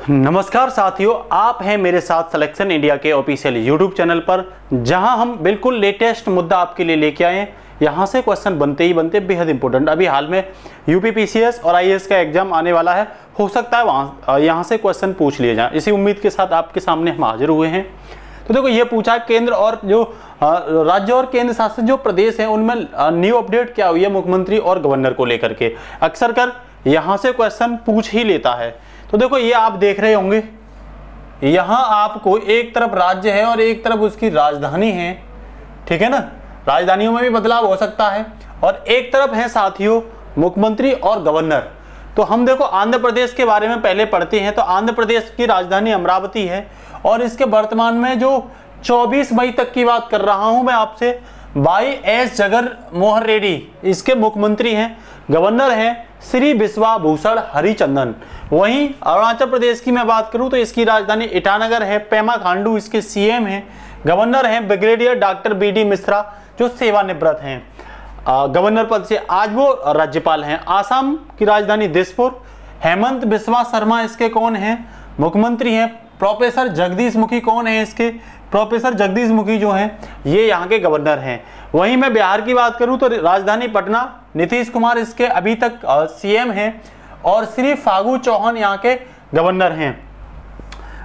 नमस्कार साथियों, आप हैं मेरे साथ सिलेक्शन इंडिया के ऑफिशियल यूट्यूब चैनल पर, जहां हम बिल्कुल लेटेस्ट मुद्दा आपके लिए लेके आए हैं। यहां से क्वेश्चन बनते ही बनते बेहद इंपॉर्टेंट। अभी हाल में यूपीपीसीएस और आईएएस का एग्जाम आने वाला है, हो सकता है यहां से क्वेश्चन पूछ लिए जाएं। इसी उम्मीद के साथ आपके सामने हम हाजिर हुए हैं। तो देखो, ये पूछा केंद्र और जो राज्य और केंद्र शासित जो प्रदेश हैं उनमें न्यू अपडेट क्या हुई है मुख्यमंत्री और गवर्नर को लेकर के। अक्सर कर यहाँ से क्वेश्चन पूछ ही लेता है। तो देखो, ये आप देख रहे होंगे, यहाँ आपको एक तरफ राज्य है और एक तरफ उसकी राजधानी है, ठीक है ना। राजधानियों में भी बदलाव हो सकता है। और एक तरफ है साथियों मुख्यमंत्री और गवर्नर। तो हम देखो आंध्र प्रदेश के बारे में पहले पढ़ते हैं। तो आंध्र प्रदेश की राजधानी अमरावती है और इसके वर्तमान में जो 24 मई तक की बात कर रहा हूं मैं आपसे, वाई एस जगन मोहन रेड्डी इसके मुख्यमंत्री हैं। गवर्नर हैं श्री बिस्वा भूषण हरिचंदन। वहीं अरुणाचल प्रदेश की मैं बात करूं तो इसकी राजधानी ईटानगर है। पेमा खांडू इसके सीएम हैं। गवर्नर हैं ब्रिगेडियर डॉक्टर बीडी मिश्रा जो सेवानिवृत्त हैं गवर्नर पद से, आज वो राज्यपाल हैं। आसाम की राजधानी दिसपुर। हेमंत बिस्वा शर्मा इसके कौन हैं, मुख्यमंत्री हैं। प्रोफेसर जगदीश मुखी कौन है इसके, प्रोफेसर जगदीश मुखी जो हैं ये यहाँ के गवर्नर हैं। वहीं मैं बिहार की बात करूं तो राजधानी पटना, नीतीश कुमार इसके अभी तक सीएम हैं और श्री फागू चौहान यहाँ के गवर्नर हैं।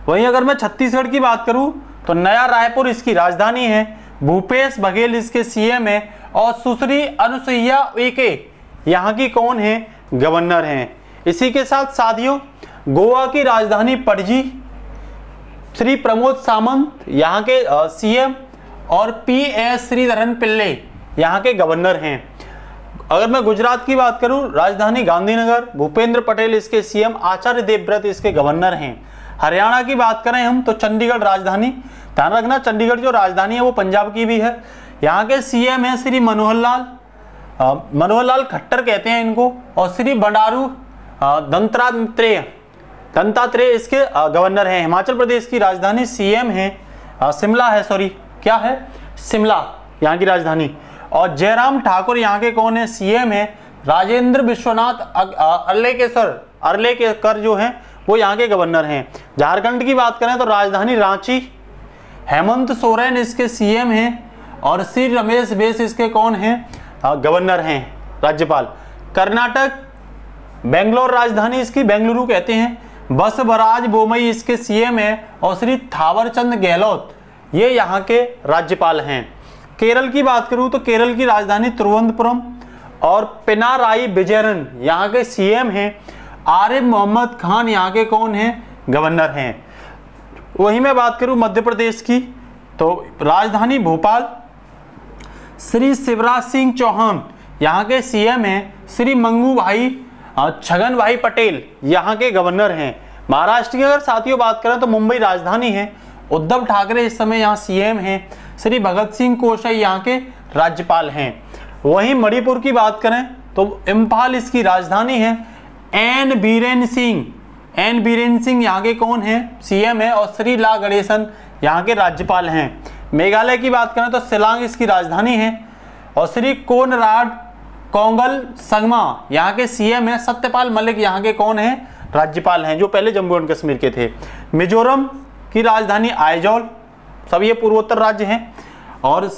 वहीं अगर मैं छत्तीसगढ़ की बात करूं तो नया रायपुर इसकी राजधानी है। भूपेश बघेल इसके सीएम है और सुश्री अनुसुईया उइके यहाँ की कौन है, गवर्नर हैं। इसी के साथ साथियों गोवा की राजधानी पणजी, श्री प्रमोद सावंत यहाँ के सीएम और पीएस श्रीधरन पिल्ले यहाँ के गवर्नर हैं। अगर मैं गुजरात की बात करूं, राजधानी गांधीनगर, भूपेंद्र पटेल इसके सीएम, आचार्य देवव्रत इसके गवर्नर हैं। हरियाणा की बात करें हम तो चंडीगढ़ राजधानी, ध्यान रखना चंडीगढ़ जो राजधानी है वो पंजाब की भी है। यहाँ के सीएम हैं श्री मनोहर लाल खट्टर कहते हैं इनको, और श्री बंडारू दत्तात्रेय इसके गवर्नर हैं। हिमाचल प्रदेश की राजधानी सीएम है शिमला है, सॉरी क्या है, शिमला यहाँ की राजधानी। और जयराम ठाकुर यहाँ के कौन है, सीएम है। राजेंद्र विश्वनाथ अर्लेकर जो हैं वो यहाँ के गवर्नर हैं। झारखंड की बात करें तो राजधानी रांची, हेमंत सोरेन इसके सीएम हैं और श्री रमेश बैस इसके कौन हैं, गवर्नर हैं, राज्यपाल। कर्नाटक बेंगलोर राजधानी इसकी बेंगलुरु कहते हैं। बसवराज बोमई इसके सीएम है और श्री थावरचंद गहलोत ये यहाँ के राज्यपाल हैं। केरल की बात करूं तो केरल की राजधानी तिरुवनंतपुरम और पिनाराई विजयन यहाँ के सीएम हैं। आरिफ मोहम्मद खान यहाँ के कौन हैं, गवर्नर हैं। वहीं मैं बात करूं मध्य प्रदेश की तो राजधानी भोपाल, श्री शिवराज सिंह चौहान यहाँ के सीएम हैं। श्री मंगू भाई छगन भाई पटेल यहाँ के गवर्नर हैं। महाराष्ट्र की अगर साथियों बात करें तो मुंबई राजधानी है। उद्धव ठाकरे इस समय यहाँ सीएम हैं। श्री भगत सिंह कोश्यारी यहाँ के राज्यपाल हैं। वहीं मणिपुर की बात करें तो इम्फाल इसकी राजधानी है। एन बीरेन सिंह यहाँ के कौन हैं, सीएम है और श्री ला गणेशन यहाँ के राज्यपाल हैं। मेघालय की बात करें तो शिलांग इसकी राजधानी है और श्री कोनराड कोंगल संगमा यहाँ के सीएम है। सत्यपाल मलिक यहाँ के कौन है, राज्यपाल हैं, जो पहले जम्मू एंड कश्मीर के थे। मिजोरम की राजधानी आइजॉल, सब ये पूर्वोत्तर राज्य हैं। और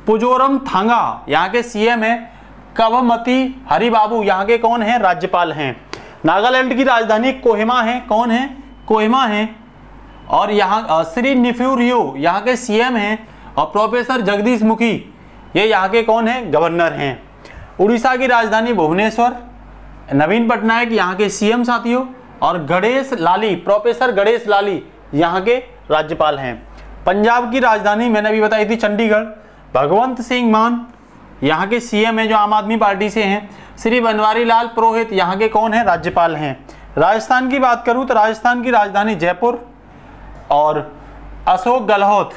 पुजोरम थांगा यहाँ के सीएम है। कवमती हरिबाबू यहाँ के कौन है, राज्यपाल हैं। नागालैंड की राजधानी कोहिमा है, कौन है, कोहिमा है। और यहाँ श्री निफ्यू रियो यहाँ के सीएम हैं और प्रोफेसर जगदीश मुखी ये यहाँ के कौन है, गवर्नर हैं। उड़ीसा की राजधानी भुवनेश्वर, नवीन पटनायक यहाँ के सीएम साथियों और प्रोफेसर गणेश लाली यहाँ के राज्यपाल हैं। पंजाब की राजधानी मैंने अभी बताई थी चंडीगढ़, भगवंत सिंह मान यहाँ के सीएम हैं जो आम आदमी पार्टी से हैं। श्री बनवारी लाल पुरोहित यहाँ के कौन है, राज्यपाल हैं। राजस्थान की बात करूँ तो राजस्थान की राजधानी जयपुर और अशोक गहलोत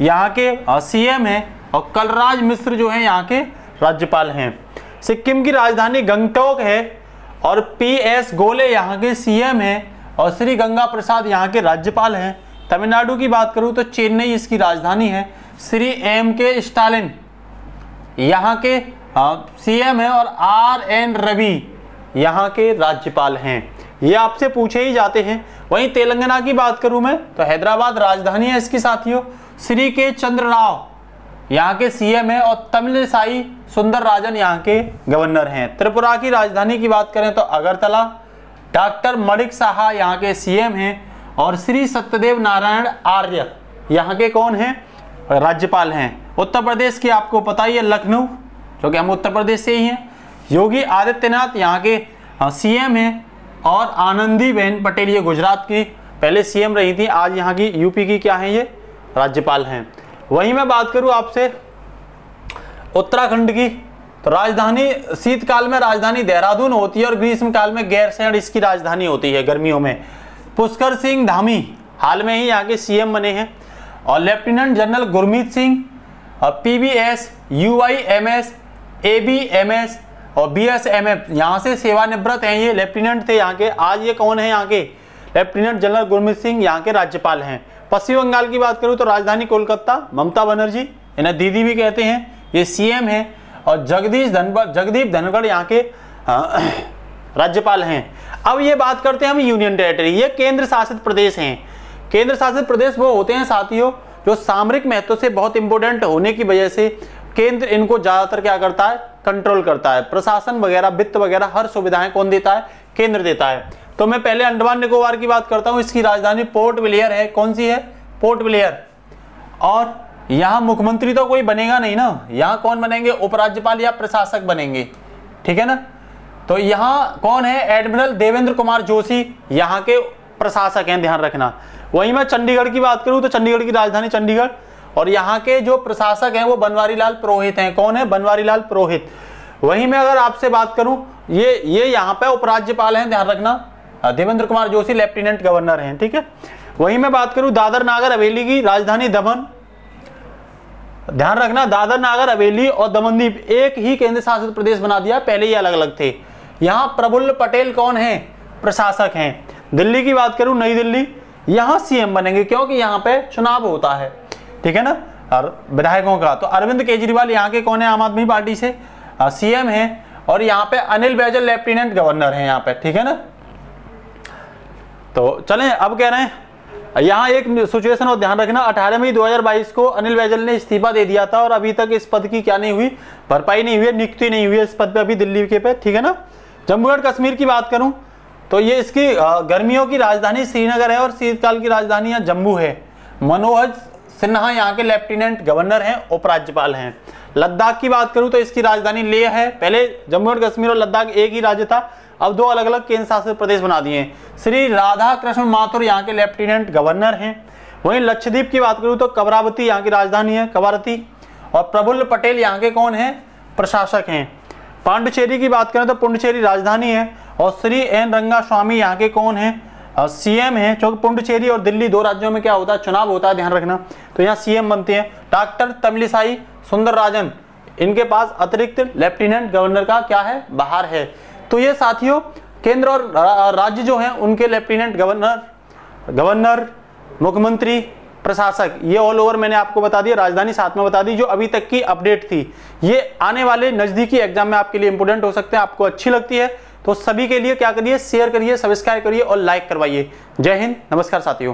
यहाँ के सीएम हैं और कलराज मिश्र जो है यहाँ के राज्यपाल हैं। सिक्किम की राजधानी गंगटोक है और पीएस गोले यहाँ के सीएम हैं और श्री गंगा प्रसाद यहाँ के राज्यपाल हैं। तमिलनाडु की बात करूँ तो चेन्नई इसकी राजधानी है। श्री एम के स्टालिन यहाँ के सीएम है और आर एन रवि यहाँ के राज्यपाल हैं। ये आपसे पूछे ही जाते हैं। वहीं तेलंगाना की बात करूं मैं तो हैदराबाद राजधानी है इसकी साथियों। श्री के चंद्र राव यहाँ के सीएम है और तमिलिसाई सुंदरराजन यहाँ के गवर्नर हैं। त्रिपुरा की राजधानी की बात करें तो अगरतला। डॉक्टर मणिक साहा यहाँ के सीएम हैं और श्री सत्यदेव नारायण आर्य यहाँ के कौन हैं, राज्यपाल हैं। उत्तर प्रदेश की आपको पता ही है लखनऊ, जो कि हम उत्तर प्रदेश से ही हैं। योगी आदित्यनाथ यहाँ के सीएम हैं और आनंदीबेन पटेल ये गुजरात की पहले सीएम रही थी, आज यहाँ की यूपी की क्या है, ये राज्यपाल हैं। वहीं मैं बात करूँ आपसे उत्तराखंड की तो राजधानी शीतकाल में राजधानी देहरादून होती है और ग्रीष्म काल में गैरसैंण इसकी राजधानी होती है गर्मियों में। पुष्कर सिंह धामी हाल में ही यहाँ के सीएम बने हैं और लेफ्टिनेंट जनरल गुरमीत सिंह और PBS, UIMS, ABMS और BSMF यहाँ से सेवानिवृत्त हैं, ये लेफ्टिनेंट थे यहाँ के। आज ये कौन है, यहाँ के लेफ्टिनेंट जनरल गुरमीत सिंह यहाँ के राज्यपाल हैं। पश्चिम बंगाल की बात करूँ तो राजधानी कोलकाता, ममता बनर्जी इन्हें दीदी भी कहते हैं, ये सीएम हैं और जगदीप धनखड़ यहाँ के राज्यपाल हैं। अब ये बात करते हैं हम यूनियन टेरिटरी, ये केंद्र शासित प्रदेश हैं। केंद्र शासित प्रदेश वो होते हैं साथियों जो सामरिक महत्व से बहुत इंपॉर्टेंट होने की वजह से केंद्र इनको ज्यादातर क्या करता है, कंट्रोल करता है। प्रशासन वगैरह, वित्त वगैरह हर सुविधाएं कौन देता है, केंद्र देता है। तो मैं पहले अंडमान निकोबार की बात करता हूं, इसकी राजधानी पोर्ट ब्लेयर है। कौन सी है, पोर्ट ब्लेयर। और यहाँ मुख्यमंत्री तो कोई बनेगा नहीं ना, यहाँ कौन बनेंगे, उपराज्यपाल या प्रशासक बनेंगे, ठीक है ना। तो यहाँ कौन है, एडमिरल देवेंद्र कुमार जोशी यहाँ के प्रशासक हैं, ध्यान रखना। वहीं मैं चंडीगढ़ की बात करूं तो चंडीगढ़ की राजधानी चंडीगढ़ और यहाँ के जो प्रशासक हैं वो बनवारी लाल पुरोहित हैं। कौन है, बनवारी लाल पुरोहित। वहीं मैं अगर आपसे बात करूं, ये यहाँ पे उपराज्यपाल हैं, ध्यान रखना। देवेंद्र कुमार जोशी लेफ्टिनेंट गवर्नर हैं, ठीक है। वहीं मैं बात करूं दादर नागर हवेली की राजधानी दमन, ध्यान रखना दादर नागर हवेली और दमनदीप एक ही केंद्र शासित प्रदेश बना दिया, पहले ये अलग अलग थे। यहाँ प्रफुल्ल पटेल कौन है, प्रशासक हैं। दिल्ली की बात करूं, नई दिल्ली, यहाँ सीएम बनेंगे क्योंकि यहाँ पे चुनाव होता है, ठीक है ना, और विधायकों का। तो अरविंद केजरीवाल यहाँ के कौन है, आम आदमी पार्टी से सीएम हैं और यहाँ पे अनिल बैजल लेफ्टिनेंट गवर्नर हैं यहाँ पे, ठीक है ना। तो चलें, अब कह रहे हैं यहाँ एक सिचुएशन और ध्यान रखना, 18 मई 2022 को अनिल बैजल ने इस्तीफा दे दिया था और अभी तक इस पद की क्या नहीं हुई, भरपाई नहीं हुई है, नियुक्ति नहीं हुई है इस पद पे अभी दिल्ली के पे, ठीक है ना। जम्मू एंड कश्मीर की बात करूं तो ये इसकी गर्मियों की राजधानी श्रीनगर है और शीतकाल की राजधानी यहाँ जम्मू है। मनोज सिन्हा यहाँ के लेफ्टिनेंट गवर्नर हैं, उपराज्यपाल हैं। लद्दाख की बात करूं तो इसकी राजधानी लेह है। पहले जम्मू एंड कश्मीर और लद्दाख एक ही राज्य था, अब दो अलग अलग केंद्र शासित प्रदेश बना दिए हैं। श्री राधा कृष्ण माथुर यहाँ के लेफ्टिनेंट गवर्नर हैं। वहीं लक्षद्वीप की बात करूं तो कवरावती यहाँ की राजधानी है, कवरती, और प्रफुल्ल पटेल यहाँ के कौन है, प्रशासक हैं। पांडिचेरी की बात करें तो पुडुचेरी राजधानी है और श्री एन रंगास्वामी यहाँ के कौन है, सीएम हैं। क्योंकि पुडुचेरी और दिल्ली दो राज्यों में क्या होता है, चुनाव होता है, ध्यान रखना, तो यहाँ सीएम बनते हैं। डॉक्टर तमिलिसाई सुंदरराजन, इनके पास अतिरिक्त लेफ्टिनेंट गवर्नर का क्या है, बाहर है। तो ये साथियों केंद्र और राज्य जो हैं उनके लेफ्टिनेंट गवर्नर, मुख्यमंत्री, प्रशासक, ये ऑल ओवर मैंने आपको बता दिया। राजधानी साथ में बता दी जो अभी तक की अपडेट थी। ये आने वाले नजदीकी एग्जाम में आपके लिए इंपोर्टेंट हो सकते हैं। आपको अच्छी लगती है तो सभी के लिए क्या करिए, शेयर करिए, सब्सक्राइब करिए और लाइक करवाइए। जय हिंद, नमस्कार साथियों।